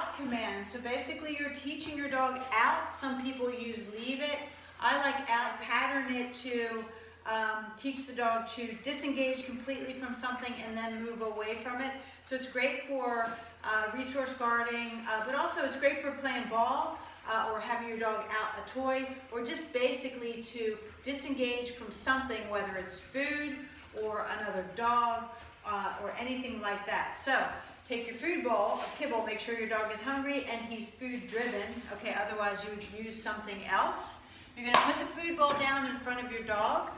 out command. So basically you're teaching your dog out. Some people use leave it. I like out, pattern it to teach the dog to disengage completely from something and then move away from it. So it's great for resource guarding, but also it's great for playing ball or having your dog out a toy, or just basically to disengage from something, whether it's food or another dog or anything like that. So take your food bowl of kibble, make sure your dog is hungry and he's food driven. Okay, otherwise you would use something else. You're going to put the food bowl down in front of your dog.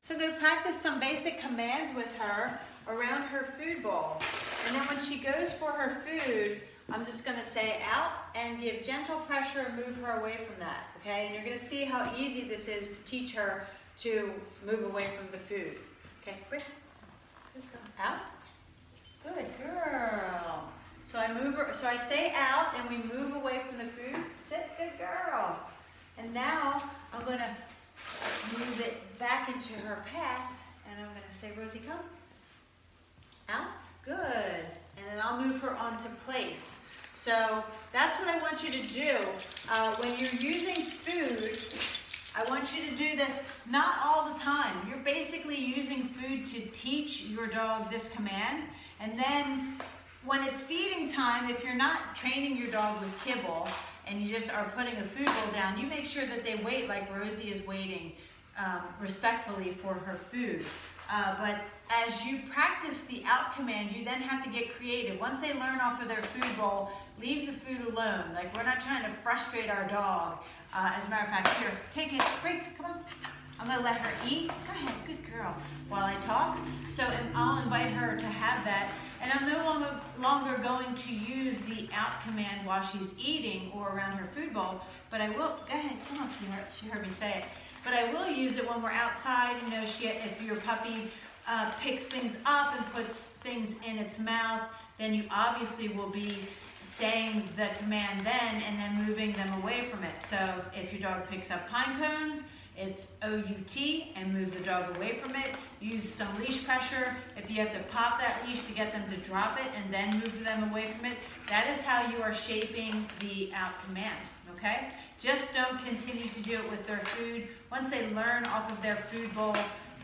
So I'm going to practice some basic commands with her around her food bowl. And then when she goes for her food, I'm just going to say out and give gentle pressure and move her away from that. Okay, and you're going to see how easy this is to teach her to move away from the food. Okay, break. Out. Good girl. So I move her. So I say out, and we move away from the food. Sit. Good girl. And now I'm going to move it back into her path, and I'm going to say, Rosie, come. Out. Good. And then I'll move her onto place. So that's what I want you to do. When you're using food, I want you to do this not all the time. You're basically using food to teach your dog this command. And then when it's feeding time, if you're not training your dog with kibble and you just are putting a food bowl down, you make sure that they wait like Rosie is waiting respectfully for her food. But as you practice the out command, you then have to get creative. Once they learn off of their food bowl, leave the food alone. Like, we're not trying to frustrate our dog. As a matter of fact, here, take it, break, come on. I'm gonna let her eat. Go ahead, good girl, while I talk. So, and I'll invite her to have that. And I'm no longer going to use the out command while she's eating or around her food bowl, but I will, go ahead, come on, sweetheart. She heard me say it. But I will use it when we're outside. You know, if your puppy picks things up and puts things in its mouth, then you obviously will be saying the command then and then moving them away from it. So if your dog picks up pine cones, it's O-U-T and move the dog away from it. Use some leash pressure. If you have to pop that leash to get them to drop it and then move them away from it, that is how you are shaping the out command, okay? Just don't continue to do it with their food. Once they learn off of their food bowl,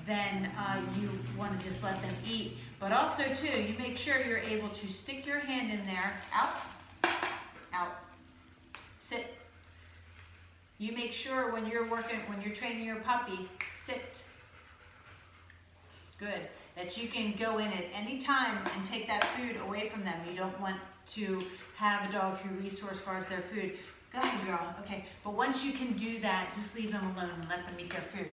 then you want to just let them eat. But also too, you make sure you're able to stick your hand in there, out, out, sit. You make sure when you're training your puppy, sit. Good. That you can go in at any time and take that food away from them. You don't want to have a dog who resource guards their food. Go ahead, girl. Okay. But once you can do that, just leave them alone and let them eat their food.